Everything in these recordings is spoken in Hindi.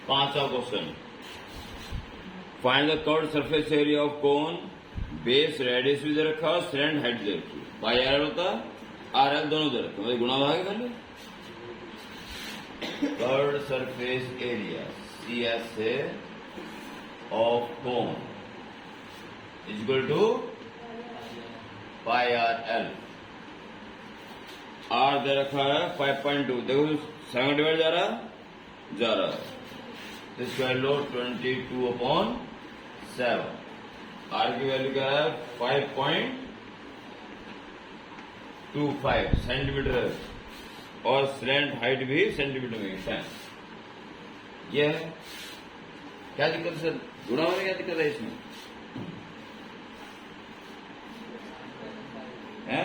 5वां question, find the curved surface area of cone, base radius भी दे रखा और स्लैंट हाइट दे रखी, पाई आर होता आर एल दोनों दे रखे, मतलब गुणा भाग कर ले। Curved surface area C S A of cone equal to pi are L, R दे रखा है 5.2, देखो 7 डिवाइड जा रहा है, तो स्क्वायर लो 22/7, आर की वैल्यू क्या है 5.25 सेंटीमीटर और स्लैंट हाइट भी सेंटीमीटर में 10। यह है, क्या दिक्कत है सर, गुणा होने क्या दिक्कत है इसमें है?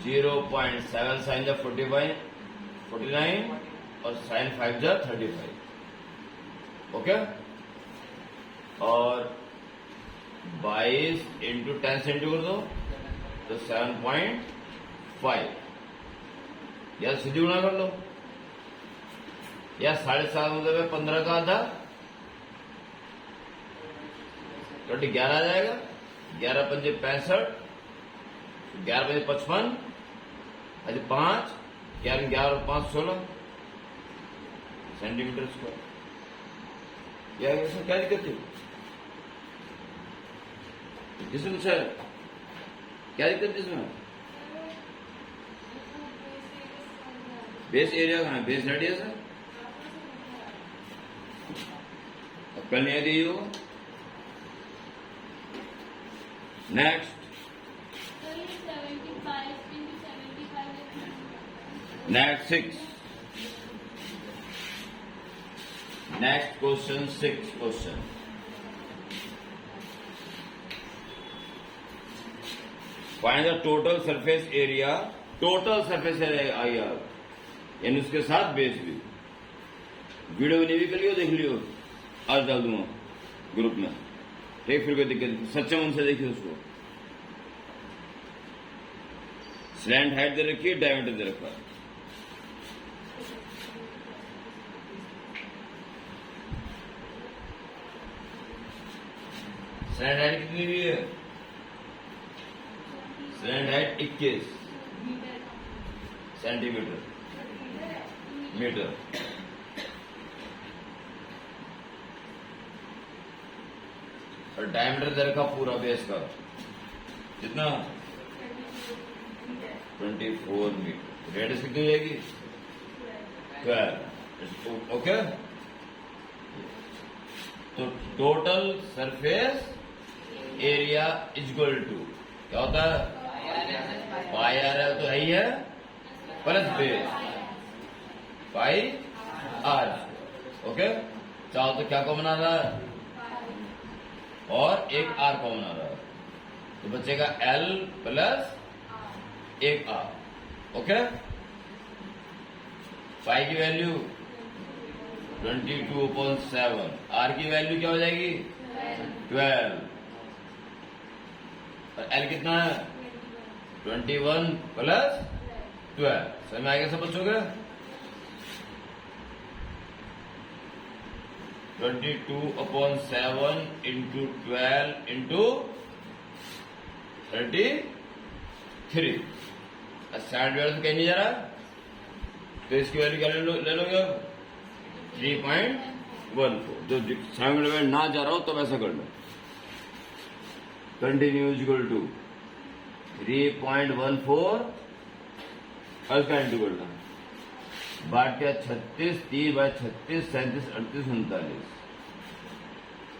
0.7 साइन जा 49 और साइन 5 जा 35, ओके। और 22 इंटू 10 सेंटी कर दो तो 7.5, या सीधी गुणा कर लो, या 7.5 मतलब 15 का आधा, तो 11 आ जाएगा, 11 पंजे 65, 11 पंजे 55, आज 5, 11 और 5 16 सेंटीमीटर स्क्वायर। यह इसमें क्या दिक्कत थी, जिसमें सर क्या दिक्कत थी इसमें? बेस एरिया कहाँ है, बेस रेडियस है, अब कल नहीं दी होगा। Next, next 6, next question 6 question, find the total surface area, total surface area I R, यानी उसके साथ बेस भी। वीडियो नहीं भी कर लियो, देख लियो, आज डाल दूंगा ग्रुप में, ठीक, फिर कोई दिक्कत नहीं, सच्चे मन से देखिए उसको। स्लैंट हाइट दे रखी है, डायमीटर दे रखा है, स्लैंट हाइट कितनी दी है? स्लैंट हाइट 21 सेंटीमीटर मीटर, और डायमीटर दे रखा पूरा बेस का कितना 24 मीटर, रेडियस कितनी हो जाएगी 12, ओके। तो total surface area equal to क्या होता है, पाई आर एल तो है ही है, plus base pi r, okay. चाहो तो क्या कॉमन आ रहा है, और एक आर कॉमन आ रहा है, तो बचेगा एल प्लस एक आर, ओके। पाई की वैल्यू 22/7, आर की वैल्यू क्या हो जाएगी 12, और एल कितना है 21 प्लस 12, समझ में आएगा सब बच्चों का? 22/7 इंटू 12 इंटू 33, 60 तो कहीं नहीं जा रहा, तो इसकी वैल्यू क्या ले लोगे 3.14, जो 7 ना जा रहा हो तो वैसा कर लो, कंटिन्यू इक्वल टू 3.14 और इसका इंटू करना, बाटिया 36, 3/36, 37, 38, 39,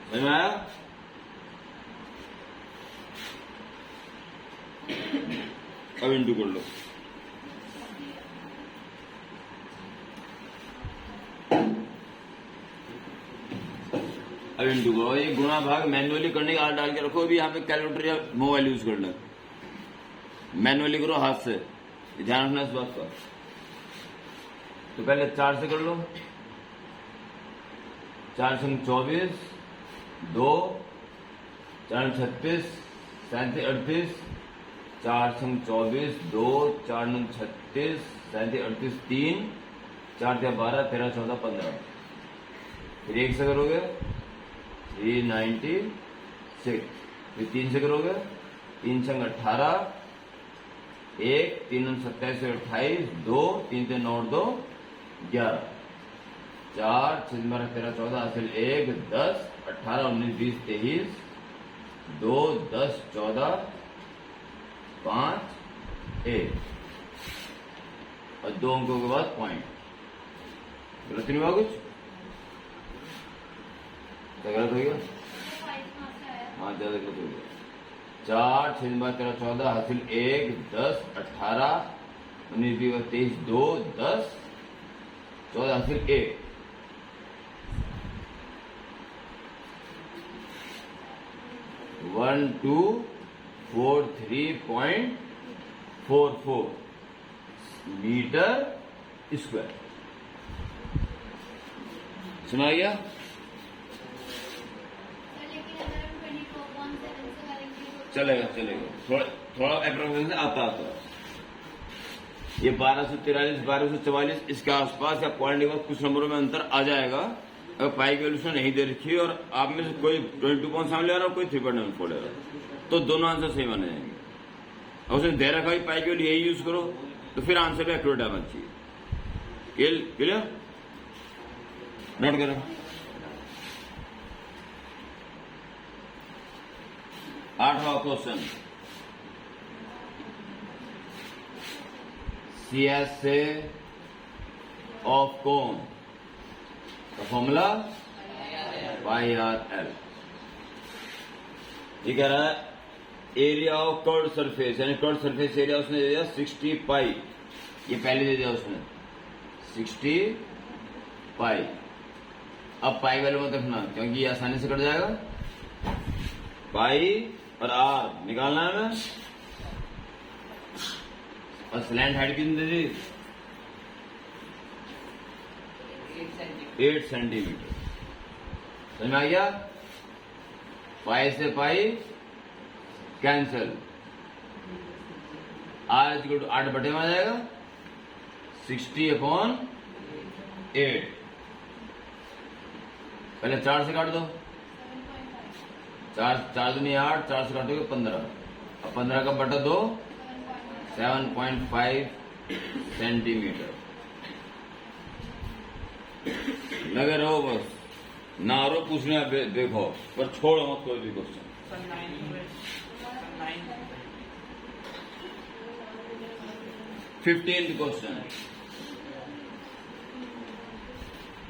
समझ में आया? अब इंटू कर लो, अब इंटू करो, ये गुणा भाग मैन्युअली करने का हाथ डाल के रखो, अभी यहाँ पे कैलकुलेटर या मोबाइल यूज कर लो, मैन्युअली करो हाथ से, ध्यान रखना इस बात का। तो पहले 4 से कर लो, 4 संग 24, 2, 4 36, 37, 38, 4 छंग 24, 2 4 9 36, 37 38 3 4 3 12 13 14 15। फिर 1 से करोगे 396, फिर 3 से करोगे 3 छंग 18, 1 3 9 27 28, 2 3 3 9 2 11, 4 6 12 13 14 हासिल 1 10 18 19 20 23, 2 10 14 5 1 और 2 अंकों के बाद पॉइंट। गलत नहीं हुआ कुछ? क्या गलत हो गया? हाँ ज्यादा गलत हो गया। 4 6 12 13 14 हासिल 1 10 18 19 20 23 2 10 14 हासिल 1। 1243.44 मीटर स्क्वायर। सुना गया? चलेगा थोड़ा थोड़ा अप्रोक्सीमेशन आता ये 1243 1244 इसके आसपास या पॉइंट के बाद कुछ नंबरों में अंतर आ जाएगा अगर पाई की वैल्यू नहीं दे रखी और आप में से कोई 22 पॉइंट सामने ले रहा और कोई 3.94 ले रहा तो दोनों आंसर सही माने जाएंगे। और उसने दे रखा पाई की वैल्यू यही यूज करो तो फिर आंसर भी एक्यूरेट आना चाहिए। क्लियर? नोट करो। 8वां क्वेश्चन CSA ऑफ कोन का फॉर्मूला πRL। ये कह रहा है एरिया ऑफ कर्व सरफेस यानी कर्व सरफेस एरिया उसने दे दिया 60 पाई। ये पहले दे दिया उसने 60 पाई। अब पाई वैल्यू मत रखना क्योंकि ये आसानी से कट जाएगा। पाई और आर निकालना है हमें और स्लैंट हाइट कितनी दे दी 8 सेंटीमीटर। समझ में आ गया? पाई से pi cancel, r equal to 8 बटे में आ जाएगा 60/8। पहले 4 से काट दो, 4 दूनी 8, 4 से काटोगे 15 और 15 का बटा 2 7.5 सेंटीमीटर। लगे रहो बस, ना रो पूछने देखो पर छोड़ो मत कोई भी question. 15th question,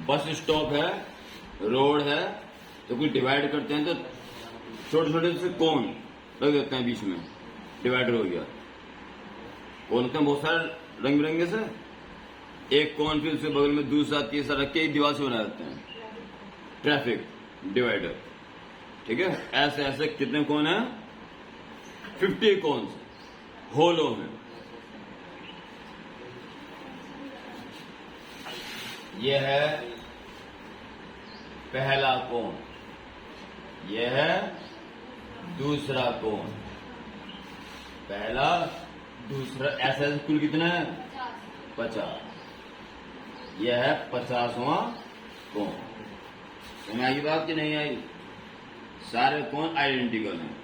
bus stop है, रोड है, तो कोई डिवाइड करते हैं तो छोटे छोटे से कोन रख देते हैं बीच में, डिवाइडर हो गया। कोन होते हैं बहुत सारे रंग बिरंगे से, एक कोन फिर उसके बगल में दूसरा तीसरा रख के एक दीवार से बना देते हैं, ट्रैफिक डिवाइडर। ठीक है, ऐसे ऐसे कितने कोन है 50 कोन होलो में। यह है पहला कोन, यह है दूसरा कोन, पहला दूसरा, ऐसा कुल कितना है 50। यह है 50वां कोन। समझ आई बात कि नहीं आई? सारे कोन आइडेंटिकल हैं।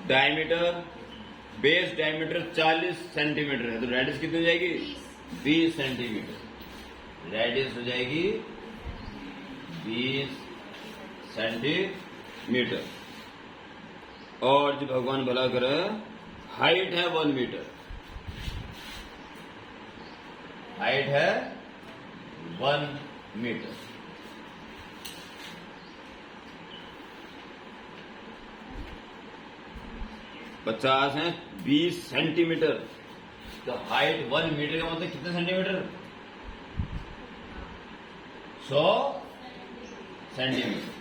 डायमीटर, बेस डायमीटर 40 सेंटीमीटर है तो रेडियस कितनी हो जाएगी 20 सेंटीमीटर। रेडियस हो जाएगी 20 सेंटीमीटर। और जो भगवान भला करे हाइट है 1 मीटर, हाइट है 1 मीटर। पचास है 20 सेंटीमीटर तो हाइट 1 मीटर का मतलब कितने सेंटीमीटर 100 सेंटीमीटर।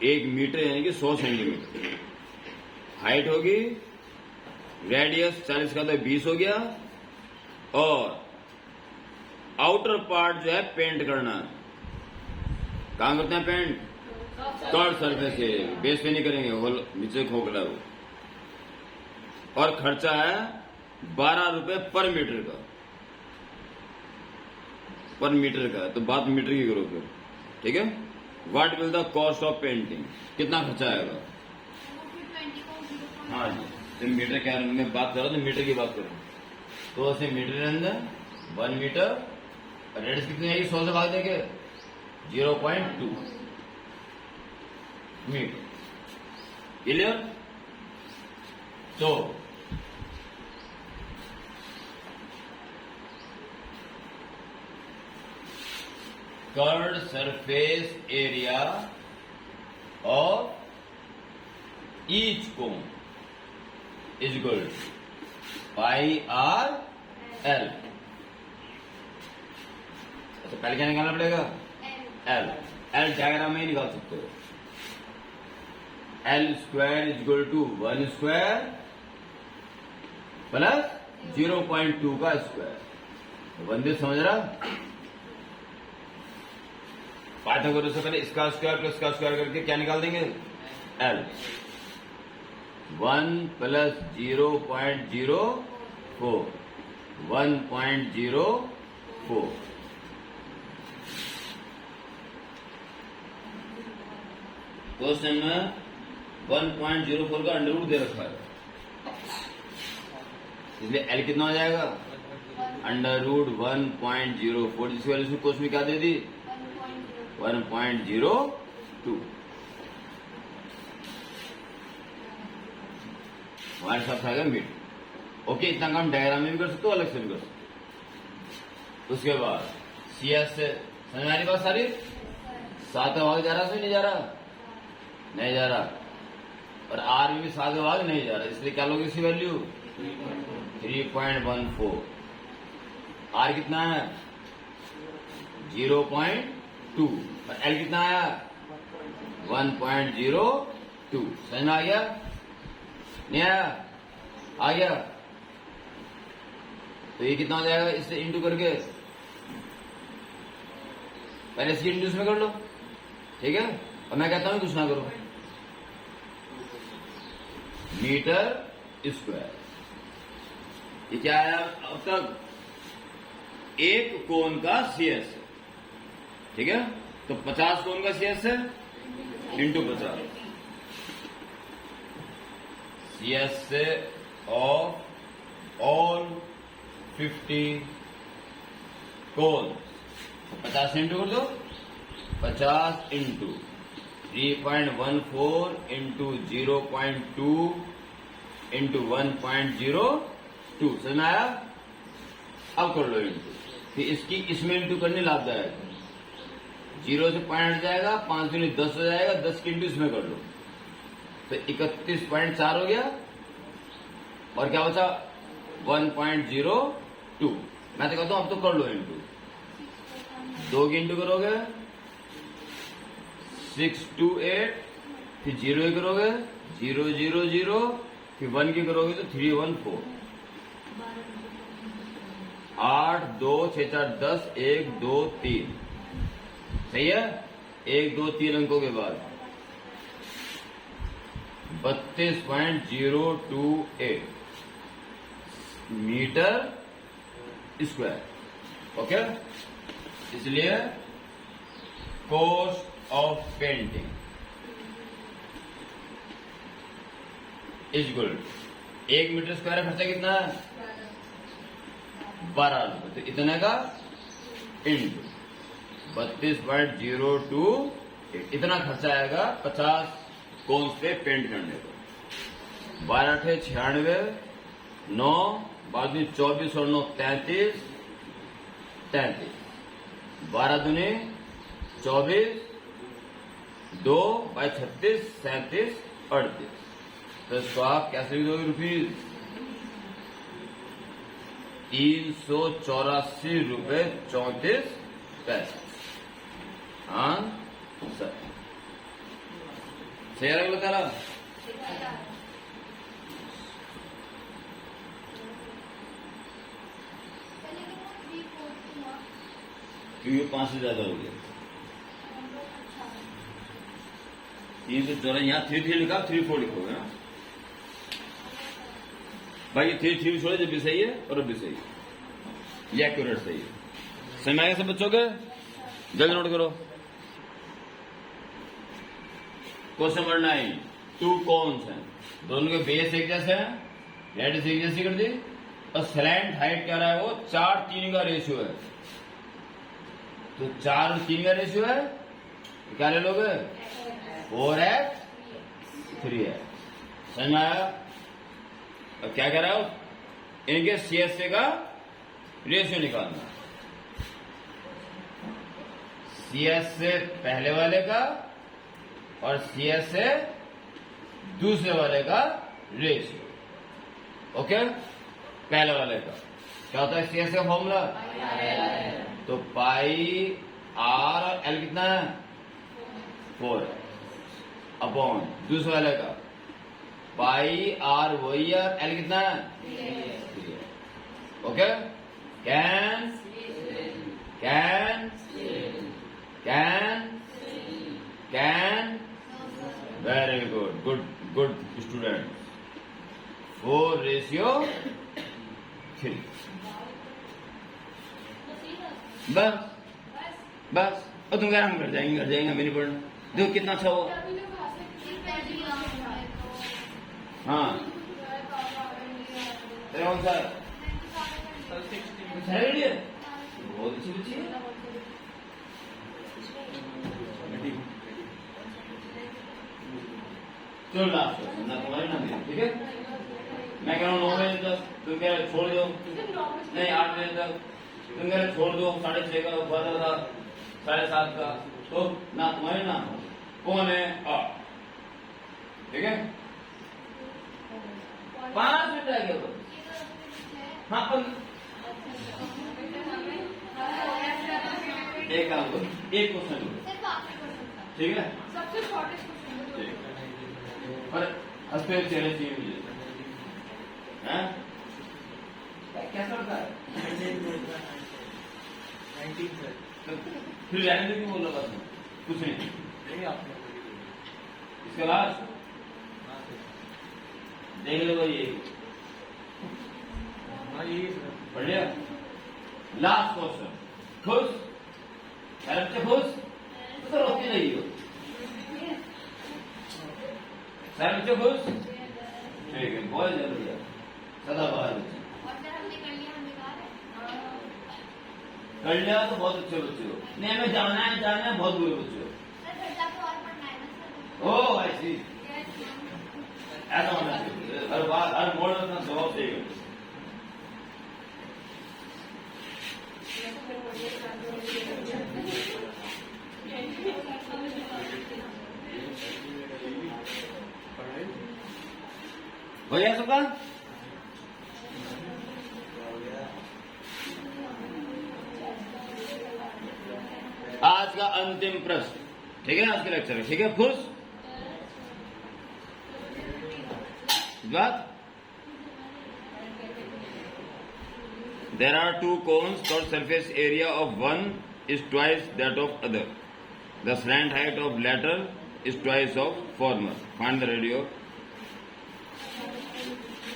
1 मीटर यानी कि 100 सेंटीमीटर हाइट होगी। रेडियस 40 का तो 20 हो गया। और आउटर पार्ट जो है पेंट करना है। कहां करते हैं paint curve surface area, base पे नहीं करेंगे, होल नीचे खोखला वो। और खर्चा है 12 रुपए पर मीटर का, पर मीटर का। तो बात मीटर की करो फिर, ठीक है। What will the cost of painting, कितना खर्चा आएगा? हाँ जी, तो मीटर क्या, मैं बात कर रहा हूँ तो मीटर की बात करूँ तो ऐसे मीटर के अंदर 1 मीटर, रेडियस कितनी आएगी? 100 से भाग देंगे 0.2 मीटर। क्लियर? तो curved surface area of each cone is equal to pi are l. अच्छा, पहले क्या निकालना पड़ेगा? एल। एल डायग्राम में ही निकाल सकते हो। L square is equal to 1 square plus 0.2 का स्क्वायर। बंदे समझ रहा? पाइथागोरस से पहले इसका स्क्वायर प्लस इसका स्क्वायर करके क्या निकाल देंगे? एल। 1 प्लस 0.04 1.04। क्वेश्चन में 1.04 का अंडर रूट दे रखा है, इसलिए एल कितना हो जाएगा? अंडर रूट 1.04, जिसकी वजह से क्वेश्चन में क्या दे दी? 1.02। हमारे साथ आएगा मीटर। ओके, इतना काम डायग्राम में भी कर सकते हो, अलग से भी कर सकते हो। उसके बाद CS से समझ में आ रही बात सारी? 7 भाग जा रहा है, नहीं जा रहा? नहीं जा रहा। और R में भी 7 भाग नहीं जा रहा, इसलिए क्या लोगे इसकी वैल्यू? 3.14। R कितना है? 0.2। और L कितना आया? 1.02। समझ में आ गया? नहीं आया? आ गया? तो ये कितना हो जाएगा? इससे इंटू करके पहले इसकी इंटू में कर लो, ठीक है। और मैं कहता हूं कुछ ना करो। मीटर स्क्वायर, ये क्या आया अब तक? एक कोण का CS है, ठीक है। तो 50 कोण का CS है इंटू 50। CS से ऑफ ऑल 50 कोण, 50 इंटू कर दो। 50 इंटू 3.14 इंटू 0.2 इंटू 1.02। समझ में आया? अब कर लो इंटू, फिर इसकी इसमें इंटू करने लाभदायक है। 0 से पॉइंट हट जाएगा, 5 दूनी 10 हो जाएगा, 10 की इंटू इसमें कर लो तो 31.4 हो गया। और क्या बचा? 1.02। मैं तो कहता हूं अब तो कर लो इंटू। 2 की इंटू करोगे 628, फिर 0 की करोगे 000, फिर 1 की करोगे तो 314। 8 2 6 4 10 1 2 3। सही है? 1 2 3 अंकों के बाद 32.028 मीटर स्क्वायर। ओके, इसलिए cost of painting is equal 1 metre square खर्चा कितना है? 12 रुपए। तो इतने का इंटू 32.028, इतना खर्चा आएगा 50 कोन्स पे पेंट करने को। 12 × 8 = 96, 9 बाद में 24 और 9 33, 12 दूनी 24, 2 बाई 36 37 38। तो इसको आप कैसे लिख दोगे? रुपीज 384 रुपए 34 पैसे। हाँ सर, सही है बता रहा? क्योंकि 5 से ज्यादा हो गया। 314 यहाँ 3 लिखा, 3 4 लिखोगे ना भाई। 3 छोड़े, जब भी सही है और अब भी सही है, ये एक्यूरेट सही है। समझ आएगा सब बच्चों के? जल्दी नोट करो। क्वेश्चन नंबर 9, 2 कोन्स हैं, दोनों के बेस एक जैसे हैं, रेडियस एक जैसी कर दी, और स्लैंट हाइट क्या रहा है वो 4 3 का रेशियो है। तो 4 और 3 का रेशियो है, तो क्या ले लोगे? 4x 3x। समझ में आया? अब क्या कह रहा हो? इनके CSA का रेशियो निकालना। CSA पहले वाले का और CSA दूसरे वाले का रेशियो। ओके, पहले वाले का क्या होता है CSA का फॉर्मूला? तो पाई R और L कितना है? 4 अपॉन दूसरे वाले का पाई R वही है, L कितना है? 3। Okay, can very good, good student. 4:3। बस और तुम कह रहे हम घर जाएंगे मेरी पढ़ना। देखो कितना अच्छा हो। हाँ कौन सा? बहुत अच्छी बच्ची है। चलो लास्ट ना तुम्हारी ना मेरी, ठीक है? मैं कह रहा हूँ 9 बजे तक, तुम कह रहे छोड़ दो। नहीं 8 बजे तक, तुम कह रहे छोड़ दो। 6:30 का बदल था, 7:30 का। तो ना तुम्हारी ना कौन है? ठीक है, 5 मिनट रह गए। हाँ एक काम करो, एक क्वेश्चन ठीक है, सबसे शॉर्टेस्ट क्वेश्चन पर हंसते चेहरे चाहिए मुझे। कैसा लगता है? फिर रहने क्यों बोल रहा था? कुछ नहीं इसके लास्ट देख लो। ये बढ़िया। लास्ट क्वेश्चन, खुश बच्चे खुश तो रोके नहीं हो। सारे बच्चे खुश, ठीक है, बहुत जरूरी है। सदाबहार बच्चे कर लिया तो बहुत अच्छे बच्चे हो। नहीं हमें जाना है बहुत बुरे बच्चे हो। ओ ऐसी ऐसा होना चाहिए, हर बार हर मोड़ में अपना स्वभाव चाहिए। हो गया सबका? आज का अंतिम प्रश्न, ठीक है? आज के लेक्चर में, ठीक है? खुश बात। There are 2 cones, third surface area of one is twice that of other. The slant height of latter is twice of former. Find the radio.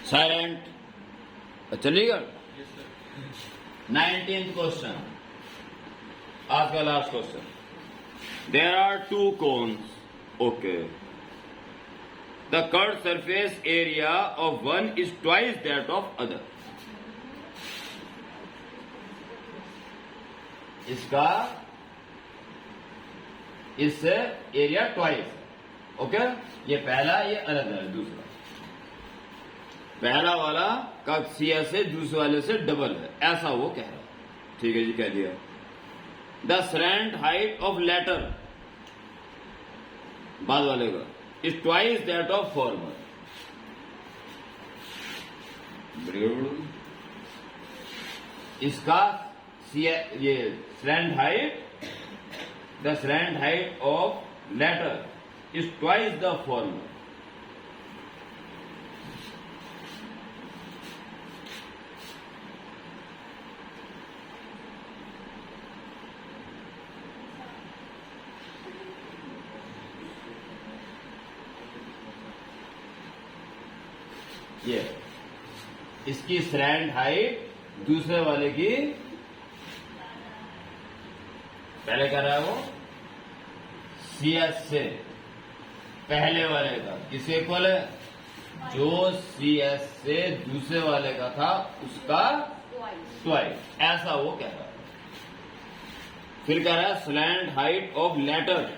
Silent. चलिएगा। 19th question. आज का last question. There are 2 cones. Okay. The curved surface area of one is twice that of other. इसका इससे एरिया ट्वाइस। ओके, ये पहला, ये अलग है दूसरा। पहला वाला का CSA से दूसरे वाले से डबल है, ऐसा वो कह रहा है। ठीक है जी, कह दिया। The slant height of latter, बाद वाले का, is twice that of former. इसका ये slant height, the slant height of latter is twice the former. ये इसकी स्लैंट हाइट दूसरे वाले की, पहले कर रहा है वो CS से पहले वाले का किसके इक्वल है, जो CS से दूसरे वाले का था उसका ट्वाइस, ऐसा वो कह रहा है। फिर कह रहा है slant height of latter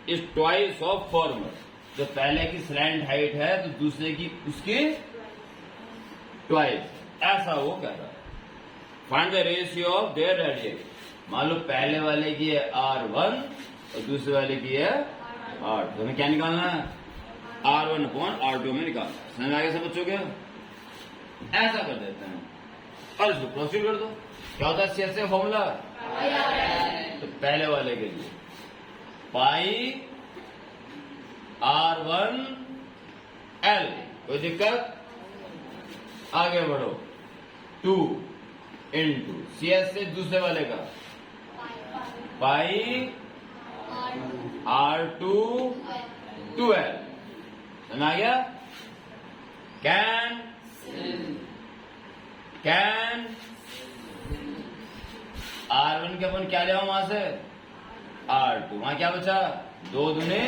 is twice of former, जो पहले की स्लैंट हाइट है तो दूसरे की उसकी ट्वाइस, ऐसा वो कह रहा है। Find the ratio of their radius, मान लो पहले वाले की है R1 और दूसरे वाले की है R2, तो हमें क्या निकालना है, R1 अपॉन R2 में निकालना है। समझ आगे सब बच्चों के, ऐसा कर देते हैं और इसको प्रोसीड कर दो। क्या होता है CS से फॉर्मूला, तो पहले वाले के लिए पाई R1 L, कोई दिक्कत, आगे बढ़ो 2 इंटू CS से दूसरे वाले का पाई R2 2L, समझ आ गया। कैन R1 के अपन क्या ले वहां से R2, वहां क्या बचा 2 दूने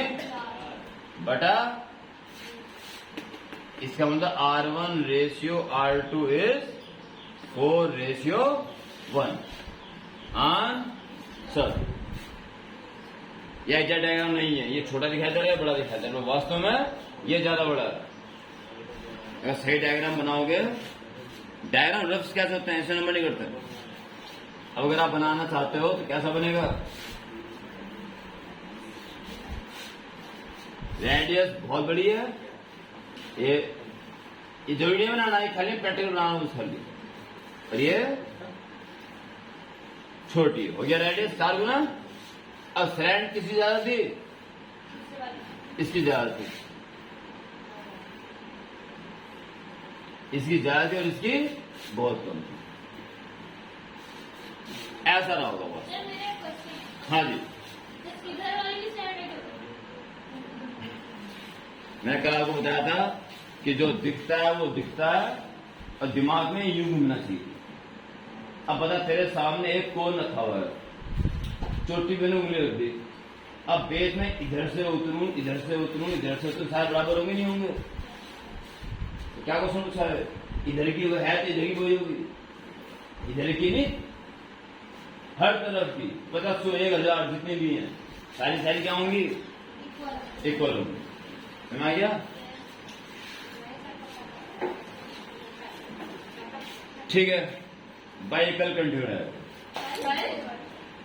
बटा, इसका मतलब R1 ratio R2 is 4 ratio 1 answer. यह एग्जैक्ट डायग्राम नहीं है, ये छोटा दिखाई दे रहा है बड़ा दिखाई दे रहा है, वास्तव में ये ज्यादा बड़ा है। अगर सही डायग्राम बनाओगे, डायग्राम रफ्स कैसे होते हैं, ऐसे नंबर नहीं करते। अब अगर आप बनाना चाहते हो तो कैसा बनेगा, रेडियस बहुत बड़ी है, ये जरूरी नहीं बनाना, ये खाली प्रैक्टिकल बनाना हो खाली, और ये छोटी हो गया रेडियस 4 गुना। अब स्लैंट किसकी ज्यादा थी, इसकी ज्यादा थी, इसकी ज्यादा थी और इसकी बहुत कम थी, ऐसा ना होगा बस। हाँ जी, मैंने कल आपको बताया था कि जो दिखता है वो दिखता है और दिमाग में यूं घूमना चाहिए। अब बता, तेरे सामने एक कोन रखा हुआ है, चोटी मैंने उंगली रख दी, अब बेस में इधर से उतरूं इधर से उतरूं इधर से, तो शायद बराबर होंगे नहीं होंगे। तो क्या क्वेश्चन पूछा है, इधर की वो है तो इधर की वही होगी, इधर की नहीं, हर तरफ की 500 1000 जितनी भी हैं सारी क्या होंगी, इक्वल होंगी। समझ आ गया, ठीक है भाई, कल कंटिन्यू है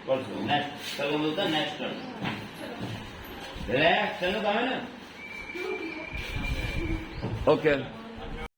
परसों, नेक्स्ट कल बोलता है नेक्स्ट टर्न, रिलैक्स, चलो काम है ना, ओके।